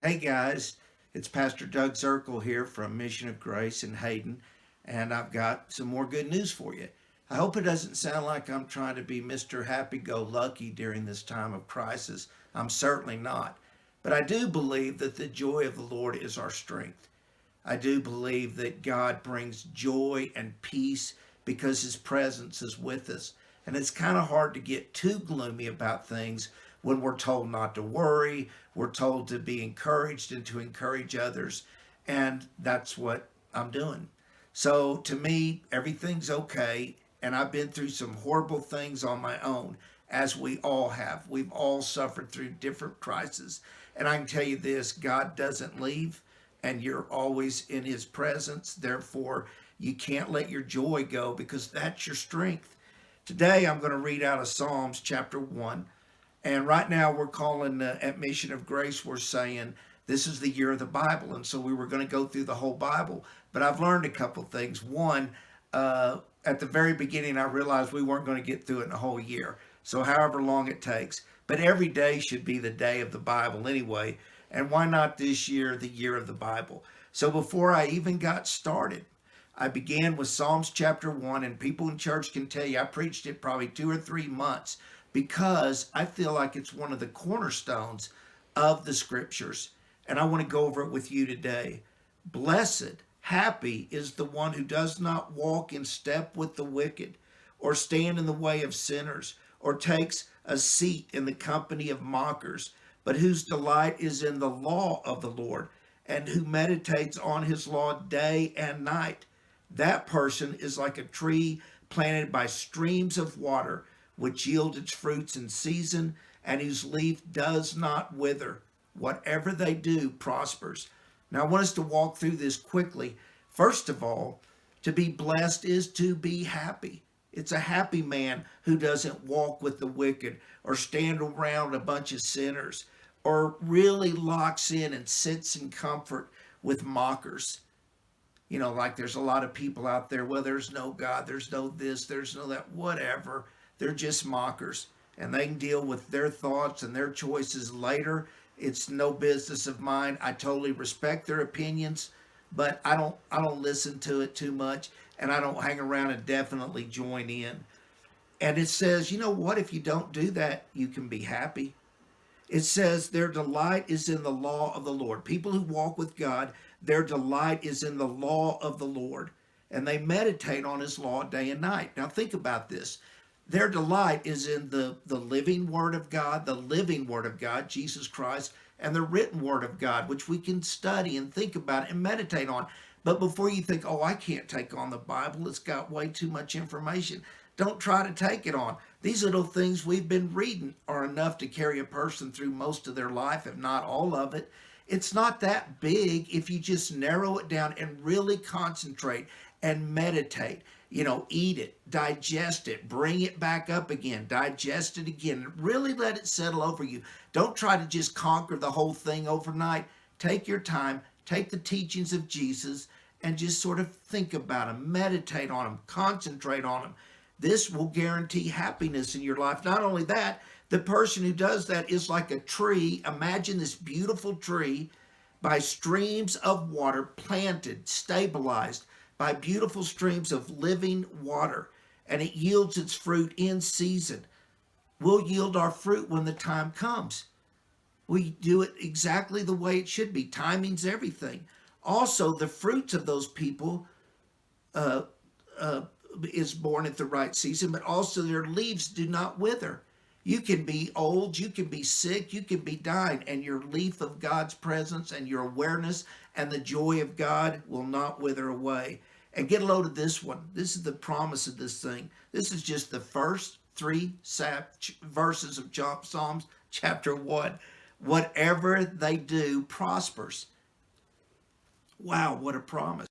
Hey guys, it's Pastor Doug Zirkle here from Mission of Grace in Hayden, and I've got some more good news for you. I hope it doesn't sound like I'm trying to be Mr. Happy Go Lucky during this time of crisis. I'm certainly not. But I do believe that the joy of the Lord is our strength. I do believe that God brings joy and peace because His presence is with us. And it's kind of hard to get too gloomy about things when we're told not to worry, we're told to be encouraged and to encourage others. And that's what I'm doing. So to me, everything's okay. And I've been through some horrible things on my own, as we all have. We've all suffered through different crises. And I can tell you this, God doesn't leave, and you're always in His presence. Therefore, you can't let your joy go because that's your strength. Today, I'm going to read out of Psalms chapter 1. And right now, we're calling at Mission of Grace, we're saying this is the year of the Bible. And so we were going to go through the whole Bible. But I've learned a couple things. One, at the very beginning, I realized we weren't going to get through it in a whole year. So, however long it takes. But every day should be the day of the Bible anyway. And why not this year, the year of the Bible? So, before I even got started, I began with Psalms chapter 1, and people in church can tell you I preached it probably 2 or 3 months because I feel like it's one of the cornerstones of the scriptures. And I want to go over it with you today. Blessed, happy is the one who does not walk in step with the wicked, or stand in the way of sinners, or takes a seat in the company of mockers, but whose delight is in the law of the Lord, and who meditates on his law day and night. That person is like a tree planted by streams of water, which yield its fruits in season, and whose leaf does not wither. Whatever they do prospers. Now, I want us to walk through this quickly. First of all, to be blessed is to be happy. It's a happy man who doesn't walk with the wicked or stand around a bunch of sinners or really locks in and sits in comfort with mockers. Like there's a lot of people out there, well, there's no God, there's no this, there's no that, whatever. They're just mockers, and they can deal with their thoughts and their choices later. It's no business of mine. I totally respect their opinions, but I don't listen to it too much, and I don't hang around and definitely join in. And it says, you know what? If you don't do that, you can be happy. It says their delight is in the law of the Lord. People who walk with God, their delight is in the law of the Lord, and they meditate on his law day and night. Now think about this. Their delight is in the living word of God, the living word of God, Jesus Christ, and the written word of God, which we can study and think about and meditate on. But before you think, oh, I can't take on the Bible, it's got way too much information, don't try to take it on. These little things we've been reading are enough to carry a person through most of their life, if not all of it. It's not that big if you just narrow it down and really concentrate and meditate. Eat it, digest it, bring it back up again, digest it again, really let it settle over you. Don't try to just conquer the whole thing overnight. Take your time, take the teachings of Jesus, and just sort of think about them, meditate on them, concentrate on them. This will guarantee happiness in your life. Not only that, the person who does that is like a tree. Imagine this beautiful tree by streams of water, planted, stabilized by beautiful streams of living water, and it yields its fruit in season. We'll yield our fruit when the time comes. We do it exactly the way it should be. Timing's everything. Also, the fruits of those people uh, uh, is born at the right season, but also their leaves do not wither. You can be old, you can be sick, you can be dying, and your leaf of God's presence and your awareness and the joy of God will not wither away. And get a load of this one. This is the promise of this thing. This is just the first three verses of Psalms chapter 1. Whatever they do prospers. Wow, what a promise.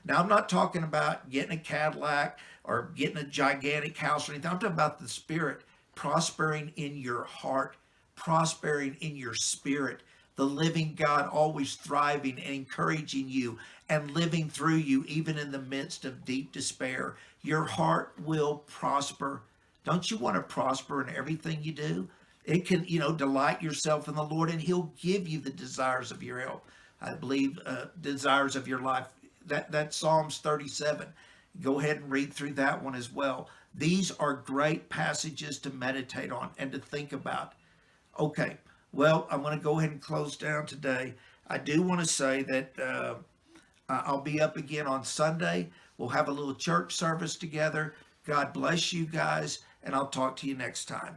Now, I'm not talking about getting a Cadillac or getting a gigantic house or anything. I'm talking about the Spirit prospering in your heart, prospering in your spirit, the living God always thriving and encouraging you and living through you, even in the midst of deep despair. Your heart will prosper. Don't you want to prosper in everything you do? It can, delight yourself in the Lord, and He'll give you the desires of your health. I believe desires of your life. That's Psalms 37. Go ahead and read through that one as well. These are great passages to meditate on and to think about. Okay, well, I'm going to go ahead and close down today. I do want to say that I'll be up again on Sunday. We'll have a little church service together. God bless you guys, and I'll talk to you next time.